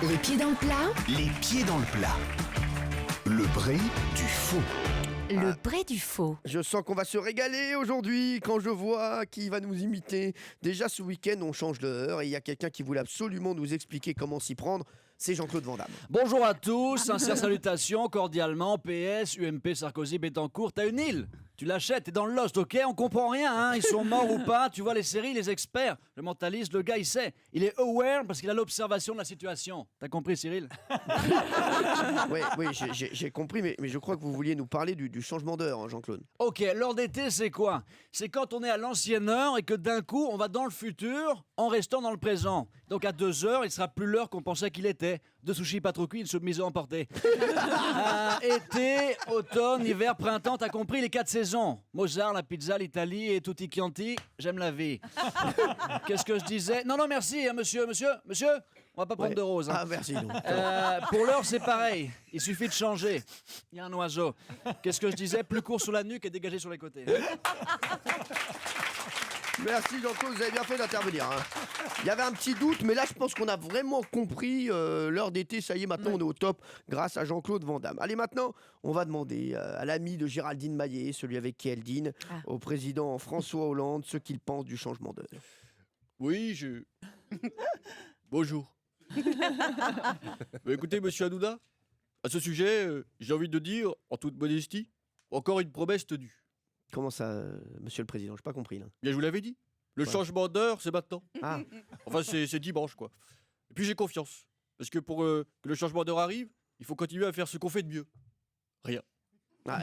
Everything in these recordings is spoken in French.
Les pieds dans le plat, Les pieds dans le plat. Le vrai du faux. le vrai du faux. Je sens qu'on va se régaler aujourd'hui quand je vois qui va nous imiter. Déjà ce week-end, on change d'heure et il y a quelqu'un qui voulait absolument nous expliquer comment s'y prendre. C'est Jean-Claude Van Damme. Bonjour à tous, sincères salutations, cordialement, PS, UMP, Sarkozy, Bettencourt, t'as une île, tu l'achètes, t'es dans le lost, ok, on comprend rien, hein, ils sont morts ou pas, tu vois les séries, les experts, le mentaliste, le gars il sait, il est aware parce qu'il a l'observation de la situation. T'as compris Cyril? Oui, j'ai compris, mais je crois que vous vouliez nous parler du changement d'heure, hein, Jean-Claude. Ok, l'heure d'été c'est quoi? C'est quand on est à l'ancienne heure et que d'un coup on va dans le futur en restant dans le présent. Donc à 2h, il sera plus l'heure qu'on pensait qu'il était. 2 sushis pas trop cuits, une soupe mise emportée. Été, automne, hiver, printemps, t'as compris les 4 saisons. Mozart, la pizza, l'Italie et tutti quanti, j'aime la vie. Qu'est-ce que je disais? Non, merci, hein, monsieur, on va pas prendre Ouais. de rose. Hein. Ah, merci. Donc. Pour l'heure, c'est pareil. Il suffit de changer. Il y a un oiseau. Qu'est-ce que je disais? Plus court sur la nuque et dégagé sur les côtés. Merci Jean-Claude, vous avez bien fait d'intervenir. Hein. Il y avait un petit doute, mais là je pense qu'on a vraiment compris l'heure d'été. Ça y est, maintenant on est au top grâce à Jean-Claude Van Damme. Allez, maintenant, on va demander à l'ami de Géraldine Maillet, celui avec qui elle dîne, au président François Hollande, ce qu'il pense du changement d'heure. Oui, Bonjour. Écoutez, monsieur Hanouna, à ce sujet, j'ai envie de dire, en toute modestie, encore une promesse tenue. Comment ça, monsieur le président? Je n'ai pas compris là. Bien, je vous l'avais dit. Le Ouais. changement d'heure, c'est maintenant. Ah, Enfin, c'est dimanche, quoi. Et puis, j'ai confiance. Parce que pour que le changement d'heure arrive, il faut continuer à faire ce qu'on fait de mieux. Rien. ah,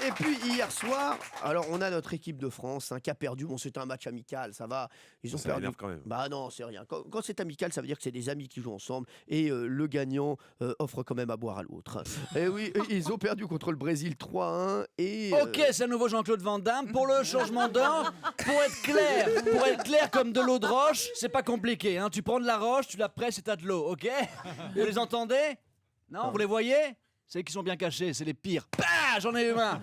Et puis hier soir, alors on a notre équipe de France qui a perdu. Bon, c'était un match amical, ça va. Ils ont Ça perdu. m'énerve quand même. Bah non, c'est rien. Quand c'est amical, ça veut dire que c'est des amis qui jouent ensemble et le gagnant offre quand même à boire à l'autre. Et oui, ils ont perdu contre le Brésil 3-1 et. Ok, c'est à nouveau Jean-Claude Van Damme. Pour le changement d'heure, pour être clair comme de l'eau de roche, c'est pas compliqué. Hein. Tu prends de la roche, tu la presses et t'as de l'eau, ok? Vous les entendez? Non, vous les voyez? C'est qui sont bien cachés, c'est les pires. Bah, j'en ai eu un.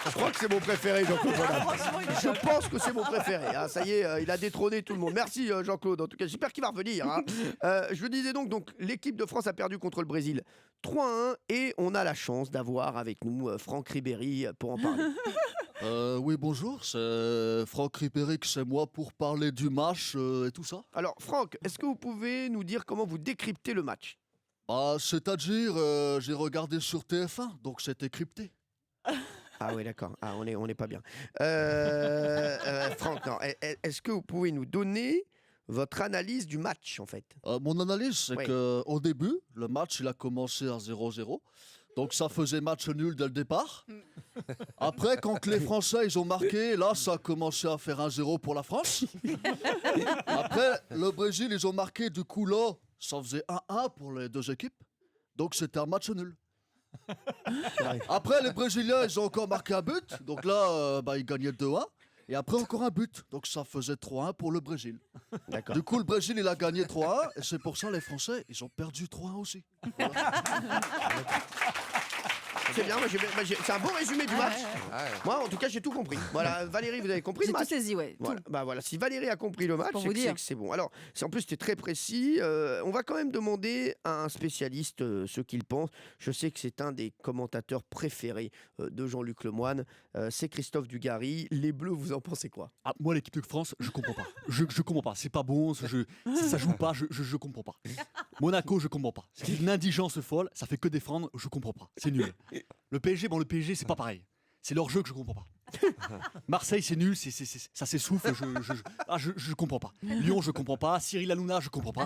Je crois que c'est mon préféré, Jean-Claude Van Damme. Je pense que c'est mon préféré. Hein. Ça y est, il a détrôné tout le monde. Merci Jean-Claude. En tout cas, j'espère qu'il va revenir. Hein. Je vous disais donc l'équipe de France a perdu contre le Brésil 3-1 et on a la chance d'avoir avec nous Franck Ribéry pour en parler. Oui, bonjour, c'est Franck Ribéry, c'est moi pour parler du match et tout ça. Alors Franck, est-ce que vous pouvez nous dire comment vous décryptez le match? C'est-à-dire, j'ai regardé sur TF1, donc c'était crypté. Ah oui, d'accord. Ah, on est pas bien. Franck, non. Est-ce que vous pouvez nous donner votre analyse du match, en fait? Mon analyse, c'est Oui. qu'au début, le match, il a commencé à 0-0. Donc ça faisait match nul dès le départ. Après, quand les Français ils ont marqué, là, ça a commencé à faire 1-0 pour la France. Après, le Brésil, ils ont marqué, du coup, là, ça faisait 1-1 pour les deux équipes. Donc c'était un match nul. Après, les Brésiliens, ils ont encore marqué un but. Donc là, ils gagnaient 2-1. Et après, encore un but. Donc ça faisait 3-1 pour le Brésil. D'accord. Du coup, le Brésil, il a gagné 3-1. Et c'est pour ça les Français, ils ont perdu 3-1 aussi. C'est bien, c'est un bon résumé du match. Moi, en tout cas, j'ai tout compris. Voilà, Valérie, vous avez compris J'ai le tout match? saisi, ouais. Voilà. Bah voilà, si Valérie a compris le match, pour c'est vous que, dire. c'est bon. Alors, en plus, c'était très précis. On va quand même demander à un spécialiste ce qu'il pense. Je sais que c'est un des commentateurs préférés de Jean-Luc Lemoyne. C'est Christophe Dugarry. Les Bleus, vous en pensez quoi? Ah, moi, l'équipe de France, je comprends pas. Je comprends pas. C'est pas bon. Ça joue pas. Je comprends pas. Monaco, je comprends pas. C'est une indigence folle. Ça fait que défendre. Je comprends pas. C'est nul. Le PSG, c'est pas pareil. C'est leur jeu que je comprends pas. Marseille, c'est nul, ça s'essouffle, je comprends pas. Lyon, je comprends pas. Cyril Hanouna, je comprends pas.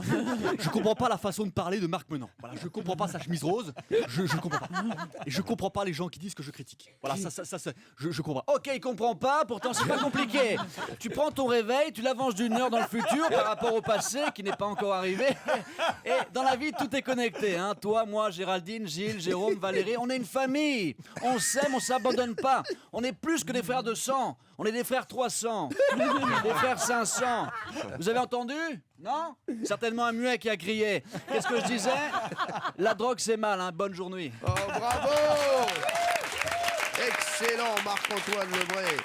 Je comprends pas la façon de parler de Marc Menant. Voilà, je comprends pas sa chemise rose, je comprends pas. Et je comprends pas les gens qui disent que je critique. Voilà, je comprends pas. Ok, il comprend pas, pourtant c'est pas compliqué. Tu prends ton réveil, tu l'avances d'une heure dans le futur par rapport au passé qui n'est pas encore arrivé. Et dans la vie, tout est connecté. Hein. Toi, moi, Géraldine, Gilles, Jérôme, Valérie, on est une famille. On s'aime, on s'abandonne pas. On est plus que des frères de sang. On est des frères 300. Des frères 500. Vous avez entendu? Non? Certainement un muet qui a crié. Qu'est-ce que je disais? La drogue, c'est mal, hein. Bonne journée. Oh, bravo! Excellent, Marc-Antoine Lebray.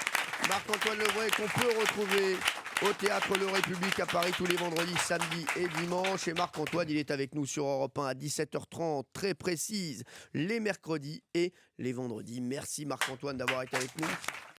Marc-Antoine Lebray qu'on peut retrouver au Théâtre Le République à Paris tous les vendredis, samedis et dimanches. Et Marc-Antoine, il est avec nous sur Europe 1 à 17h30, très précise, les mercredis et les vendredis. Merci Marc-Antoine d'avoir été avec nous.